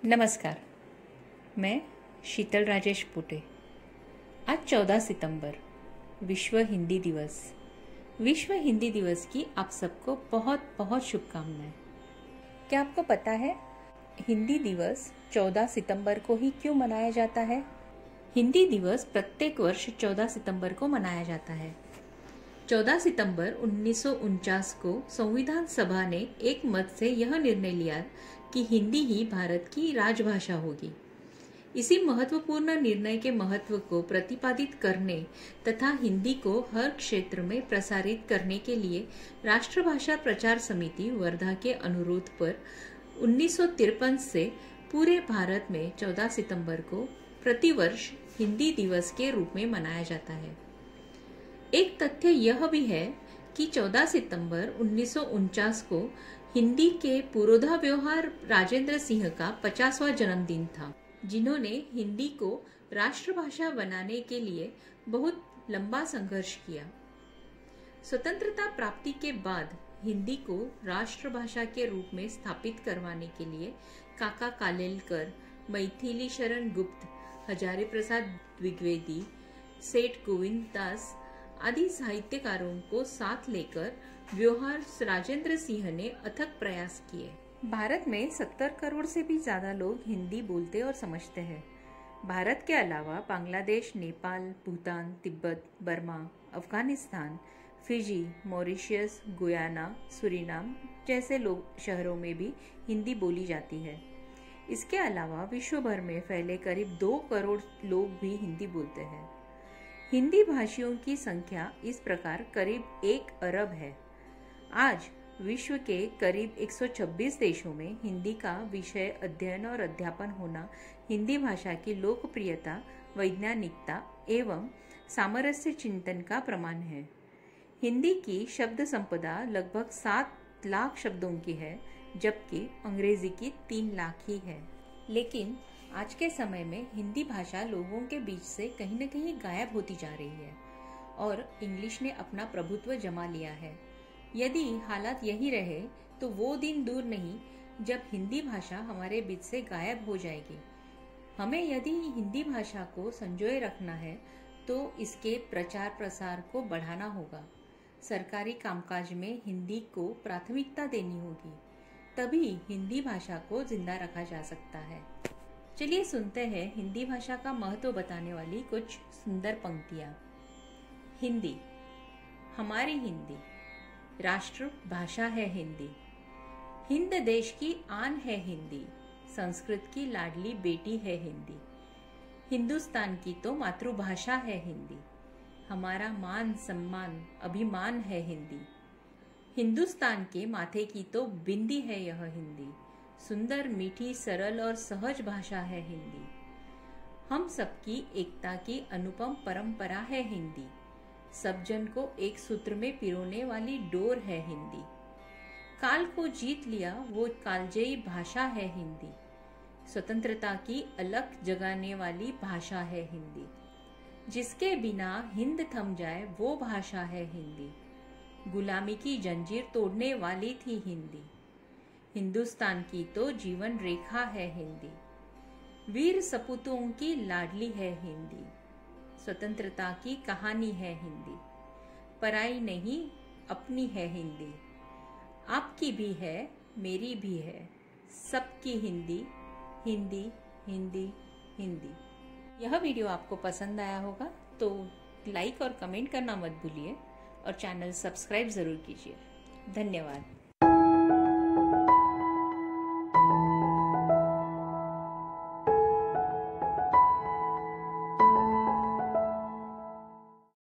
नमस्कार, मैं शीतल राजेश पुटे। आज 14 सितंबर विश्व हिंदी दिवस। विश्व हिंदी दिवस की आप सबको बहुत बहुत शुभकामनाएं। क्या आपको पता है हिंदी दिवस 14 सितंबर को ही क्यों मनाया जाता है? हिंदी दिवस प्रत्येक वर्ष 14 सितंबर को मनाया जाता है। 14 सितंबर 1949 को संविधान सभा ने एक मत से यह निर्णय लिया कि हिंदी ही भारत की राजभाषा होगी। इसी महत्वपूर्ण निर्णय के महत्व को प्रतिपादित करने तथा हिंदी को हर क्षेत्र में प्रसारित करने के लिए राष्ट्रभाषा प्रचार समिति वर्धा के अनुरोध पर 1953 से पूरे भारत में 14 सितंबर को प्रतिवर्ष हिंदी दिवस के रूप में मनाया जाता है। एक तथ्य यह भी है कि 14 सितंबर 1949 को हिंदी के पुरोधा व्यवहार राजेंद्र सिंह का 50वां जन्मदिन था, जिन्होंने हिंदी को राष्ट्रभाषा बनाने के लिए बहुत लंबा संघर्ष किया। स्वतंत्रता प्राप्ति के बाद हिंदी को राष्ट्रभाषा के रूप में स्थापित करवाने के लिए काका कालेलकर, मैथिली शरण गुप्त, हजारी प्रसाद द्विवेदी, सेठ गोविंद दास आदि साहित्यकारों को साथ लेकर व्यवहार राजेंद्र सिंह ने अथक प्रयास किए। भारत में 70 करोड़ से भी ज्यादा लोग हिंदी बोलते और समझते हैं। भारत के अलावा Bangladesh, Nepal, Bhutan, Tibet, Burma, Afghanistan, Fiji, Mauritius, Guyana, Suriname जैसे शहरों में भी हिंदी बोली जाती है। इसके अलावा विश्व भर में फैले करीब 2 करोड़ लोग भी हिंदी बोलते हैं। हिंदी भाषियों की संख्या इस प्रकार करीब 1 अरब है। आज विश्व के करीब 126 देशों में हिंदी का विषय अध्ययन और अध्यापन होना हिंदी भाषा की लोकप्रियता, वैज्ञानिकता एवं सामरस्य चिंतन का प्रमाण है। हिंदी की शब्द संपदा लगभग 7 लाख शब्दों की है, जबकि अंग्रेजी की 3 लाख ही है। लेकिन आज के समय में हिंदी भाषा लोगों के बीच से कहीं न कहीं गायब होती जा रही है और इंग्लिश ने अपना प्रभुत्व जमा लिया है। यदि हालात यही रहे तो वो दिन दूर नहीं जब हिंदी भाषा हमारे बीच से गायब हो जाएगी। हमें यदि हिंदी भाषा को संजोए रखना है तो इसके प्रचार प्रसार को बढ़ाना होगा। सरकारी कामकाज में हिंदी को प्राथमिकता देनी होगी, तभी हिंदी भाषा को जिंदा रखा जा सकता है। चलिए सुनते हैं हिंदी भाषा का महत्व बताने वाली कुछ सुंदर पंक्तियां। हिंदी, हमारी हिंदी राष्ट्र भाषा है हिंदी। हिंद देश की आन है हिंदी, संस्कृत की लाडली बेटी है हिंदी। हिंदुस्तान की तो मातृभाषा है हिंदी, हमारा मान सम्मान अभिमान है हिंदी। हिंदुस्तान के माथे की तो बिंदी है यह हिंदी, सुंदर मीठी सरल और सहज भाषा है हिंदी। हम सबकी एकता की अनुपम परंपरा है हिंदी, सब जन को एक सूत्र में पिरोने वाली डोर है हिंदी। काल को जीत लिया वो कालजयी भाषा है हिंदी, स्वतंत्रता की अलख जगाने वाली भाषा है हिंदी। जिसके बिना हिंद थम जाए वो भाषा है हिंदी, गुलामी की जंजीर तोड़ने वाली थी हिंदी। हिंदुस्तान की तो जीवन रेखा है हिंदी, वीर सपूतों की लाडली है हिंदी। स्वतंत्रता की कहानी है हिंदी, पराई नहीं अपनी है हिंदी। आपकी भी है मेरी भी है, सबकी हिंदी हिंदी हिंदी हिंदी। यह वीडियो आपको पसंद आया होगा तो लाइक और कमेंट करना मत भूलिए और चैनल सब्सक्राइब जरूर कीजिए। धन्यवाद।